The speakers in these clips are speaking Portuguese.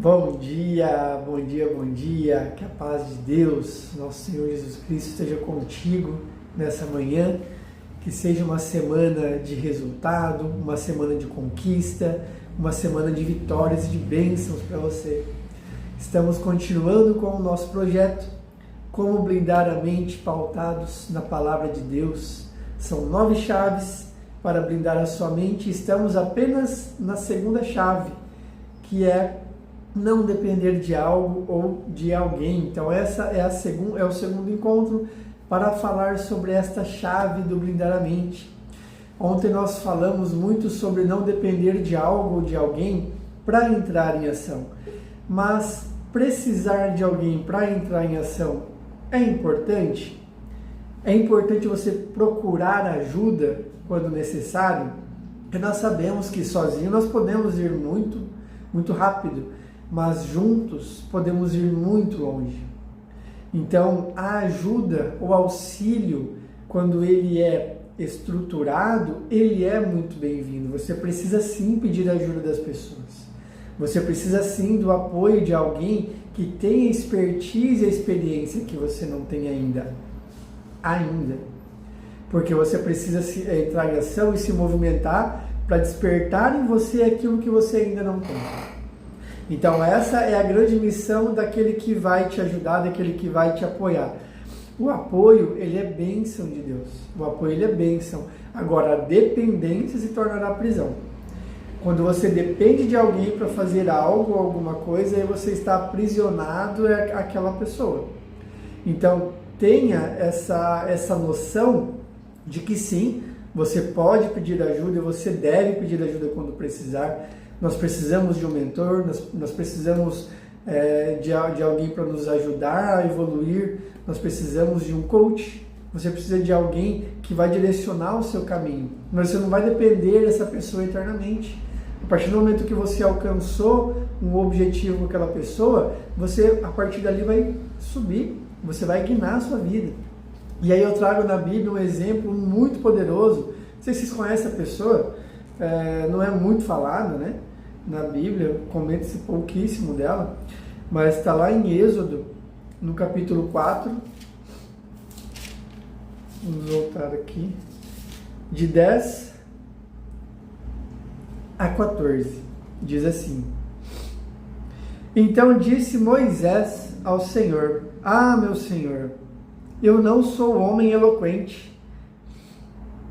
Bom dia, bom dia, bom dia. Que a paz de Deus, nosso Senhor Jesus Cristo, esteja contigo nessa manhã. Que seja uma semana de resultado, uma semana de conquista, uma semana de vitórias e de bênçãos para você. Estamos continuando com o nosso projeto, Como Blindar a Mente, pautados na Palavra de Deus. São 9 chaves para blindar a sua mente. Estamos apenas na segunda chave, que é não depender de algo ou de alguém. Então essa é o segundo encontro para falar sobre esta chave do blindar a mente. Ontem nós falamos muito sobre não depender de algo ou de alguém para entrar em ação. Mas precisar de alguém para entrar em ação é importante? É importante você procurar ajuda quando necessário? Porque nós sabemos que sozinho nós podemos ir muito rápido, mas juntos podemos ir muito longe. Então, a ajuda, o auxílio, quando ele é estruturado, ele é muito bem-vindo. Você precisa sim pedir a ajuda das pessoas. Você precisa sim do apoio de alguém que tenha expertise e experiência que você não tem ainda. Porque você precisa entrar em ação e se movimentar para despertar em você aquilo que você ainda não tem. Então essa é a grande missão daquele que vai te ajudar, daquele que vai te apoiar. O apoio, ele é bênção de Deus. O apoio, ele é bênção. Agora, a dependência se tornará prisão. Quando você depende de alguém para fazer algo, alguma coisa, aí você está aprisionado àquela pessoa. Então, tenha essa noção de que sim, você pode pedir ajuda, você deve pedir ajuda quando precisar. Nós precisamos de um mentor, nós precisamos de alguém para nos ajudar a evoluir, nós precisamos de um coach, você precisa de alguém que vai direcionar o seu caminho, mas você não vai depender dessa pessoa eternamente. A partir do momento que você alcançou um objetivo com aquela pessoa, você a partir dali vai subir, você vai guiar a sua vida. E aí eu trago na Bíblia um exemplo muito poderoso. Não sei se vocês conhecem a pessoa, não é muito falado, né? Na Bíblia, comenta-se pouquíssimo dela, mas está lá em Êxodo, no capítulo 4, vamos voltar aqui, de 10 a 14, diz assim: Então disse Moisés ao Senhor: meu Senhor, eu não sou homem eloquente,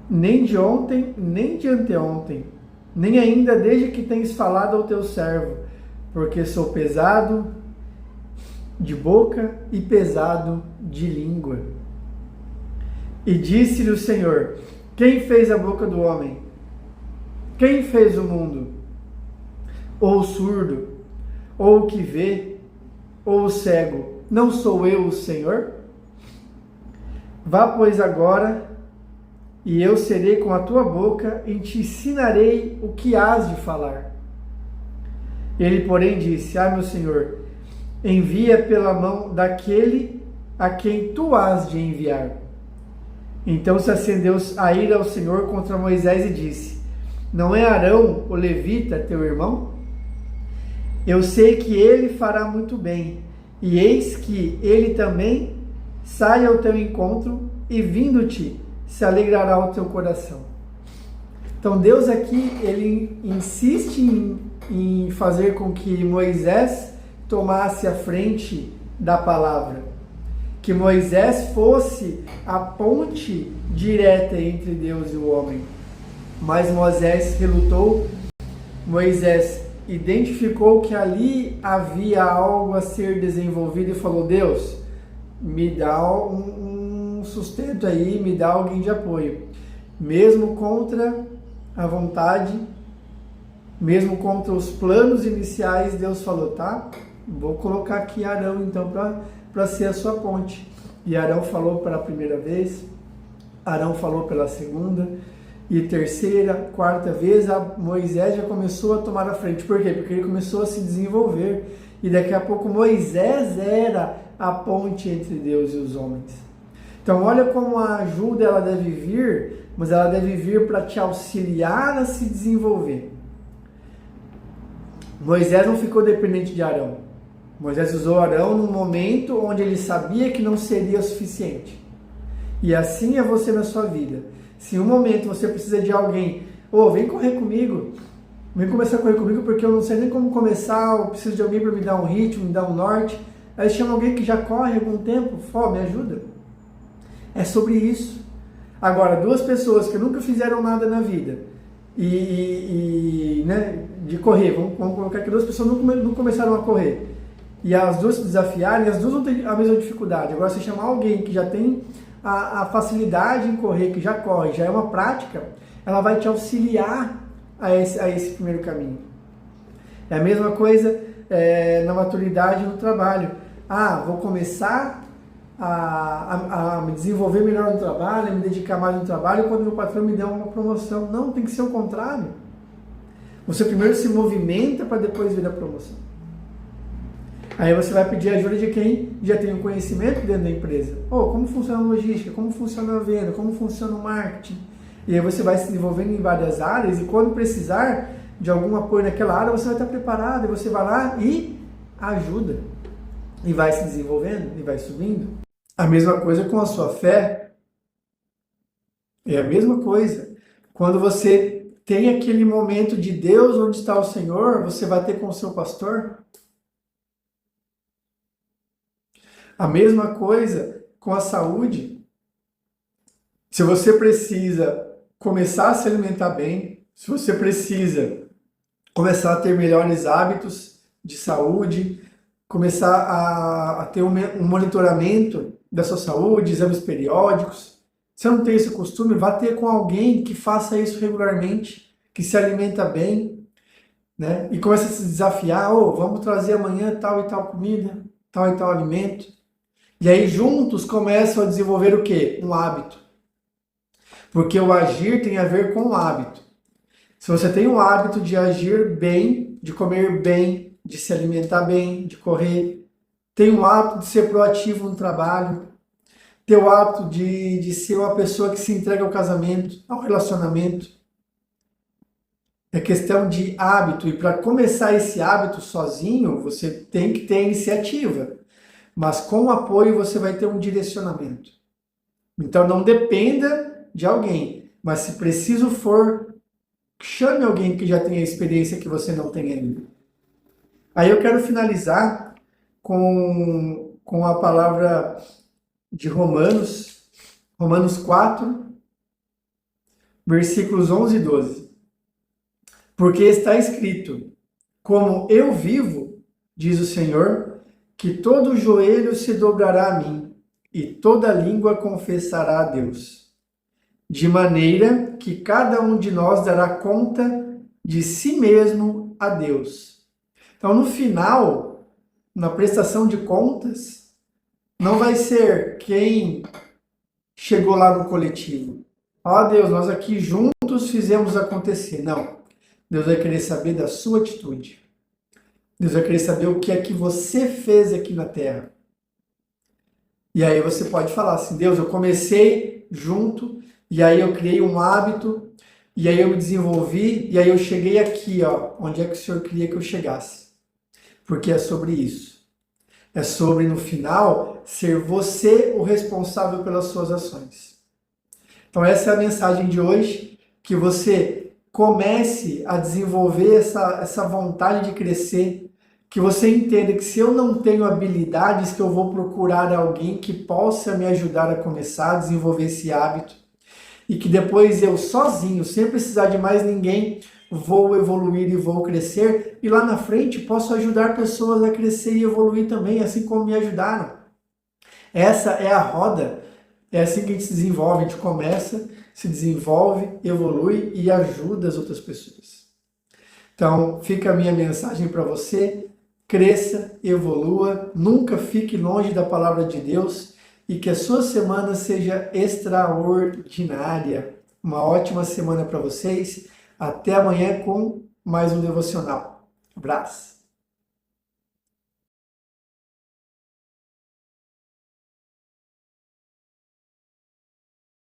nem de ontem, nem de anteontem, nem ainda desde que tens falado ao teu servo, porque sou pesado de boca e pesado de língua. E disse-lhe o Senhor: Quem fez a boca do homem? Quem fez o mundo? Ou o surdo, ou o que vê, ou o cego? Não sou eu o Senhor? Vá, pois, agora, e eu serei com a tua boca e te ensinarei o que hás de falar. Ele, porém, disse: meu Senhor, envia pela mão daquele a quem tu hás de enviar. Então se acendeu a ira ao Senhor contra Moisés e disse: Não é Arão, o levita, teu irmão? Eu sei que ele fará muito bem, e eis que ele também sai ao teu encontro, e vindo-te, se alegrará o teu coração. Então Deus aqui, ele insiste em fazer com que Moisés tomasse a frente da palavra, que Moisés fosse a ponte direta entre Deus e o homem. Mas Moisés relutou, Moisés identificou que ali havia algo a ser desenvolvido e falou: Deus, me dá um sustento aí, me dá alguém de apoio. Mesmo contra a vontade, mesmo contra os planos iniciais, Deus falou: tá, vou colocar aqui Arão então para ser a sua ponte. E Arão falou pela primeira vez, Arão falou pela segunda, e terceira, quarta vez, Moisés já começou a tomar a frente. Por quê? Porque ele começou a se desenvolver. E daqui a pouco Moisés era a ponte entre Deus e os homens. Então olha como a ajuda ela deve vir, mas ela deve vir para te auxiliar a se desenvolver. Moisés não ficou dependente de Arão. Moisés usou Arão num momento onde ele sabia que não seria suficiente. E assim é você na sua vida. Se em um momento você precisa de alguém, vem correr comigo, vem começar a correr comigo porque eu não sei nem como começar, eu preciso de alguém para me dar um ritmo, me dar um norte. Aí chama alguém que já corre há algum tempo, me ajuda. É sobre isso. Agora, duas pessoas que nunca fizeram nada na vida né, de correr, vamos colocar que duas pessoas não começaram a correr e as duas se desafiarem, as duas vão ter a mesma dificuldade. Agora, se chamar alguém que já tem a facilidade em correr, que já corre, já é uma prática, ela vai te auxiliar a esse primeiro caminho. É a mesma coisa na maturidade no trabalho. Vou começar a me desenvolver melhor no trabalho, a me dedicar mais no trabalho quando meu patrão me der uma promoção. Não, tem que ser o contrário. Você primeiro se movimenta para depois vir a promoção. Aí você vai pedir ajuda de quem já tem um conhecimento dentro da empresa. Como funciona a logística, como funciona a venda, como funciona o marketing. E aí você vai se desenvolvendo em várias áreas e quando precisar de algum apoio naquela área, você vai estar preparado e você vai lá e ajuda. E vai se desenvolvendo e vai subindo. A mesma coisa com a sua fé. É a mesma coisa. Quando você tem aquele momento de Deus, onde está o Senhor, você vai ter com o seu pastor. A mesma coisa com a saúde. Se você precisa começar a se alimentar bem, se você precisa começar a ter melhores hábitos de saúde, começar a ter um monitoramento da sua saúde, exames periódicos. Se você não tem esse costume, vá ter com alguém que faça isso regularmente, que se alimenta bem, né? E começa a se desafiar, vamos trazer amanhã tal e tal comida, tal e tal alimento. E aí juntos começam a desenvolver o quê? Um hábito. Porque o agir tem a ver com o hábito. Se você tem o hábito de agir bem, de comer bem, de se alimentar bem, de correr, tem o hábito de ser proativo no trabalho, ter o hábito de ser uma pessoa que se entrega ao casamento, ao relacionamento. É questão de hábito. E para começar esse hábito sozinho, você tem que ter iniciativa. Mas com o apoio você vai ter um direcionamento. Então não dependa de alguém. Mas se preciso for, chame alguém que já tenha experiência que você não tem ainda. Aí eu quero finalizar com a palavra de Romanos 4, versículos 11 e 12. Porque está escrito, como eu vivo, diz o Senhor, que todo joelho se dobrará a mim, e toda língua confessará a Deus. De maneira que cada um de nós dará conta de si mesmo a Deus. Então, no final, na prestação de contas, não vai ser quem chegou lá no coletivo. Deus, nós aqui juntos fizemos acontecer. Não. Deus vai querer saber da sua atitude. Deus vai querer saber o que é que você fez aqui na Terra. E aí você pode falar assim, Deus, eu comecei junto, e aí eu criei um hábito, e aí eu me desenvolvi, e aí eu cheguei aqui, onde é que o Senhor queria que eu chegasse. Porque é sobre isso. É sobre, no final, ser você o responsável pelas suas ações. Então essa é a mensagem de hoje, que você comece a desenvolver essa vontade de crescer, que você entenda que se eu não tenho habilidades, que eu vou procurar alguém que possa me ajudar a começar a desenvolver esse hábito, e que depois eu sozinho, sem precisar de mais ninguém, vou evoluir e vou crescer, e lá na frente posso ajudar pessoas a crescer e evoluir também, assim como me ajudaram. Essa é a roda, é assim que a gente se desenvolve, a gente começa, se desenvolve, evolui e ajuda as outras pessoas. Então, fica a minha mensagem para você, cresça, evolua, nunca fique longe da palavra de Deus e que a sua semana seja extraordinária. Uma ótima semana para vocês. Até amanhã com mais um devocional. Abraço.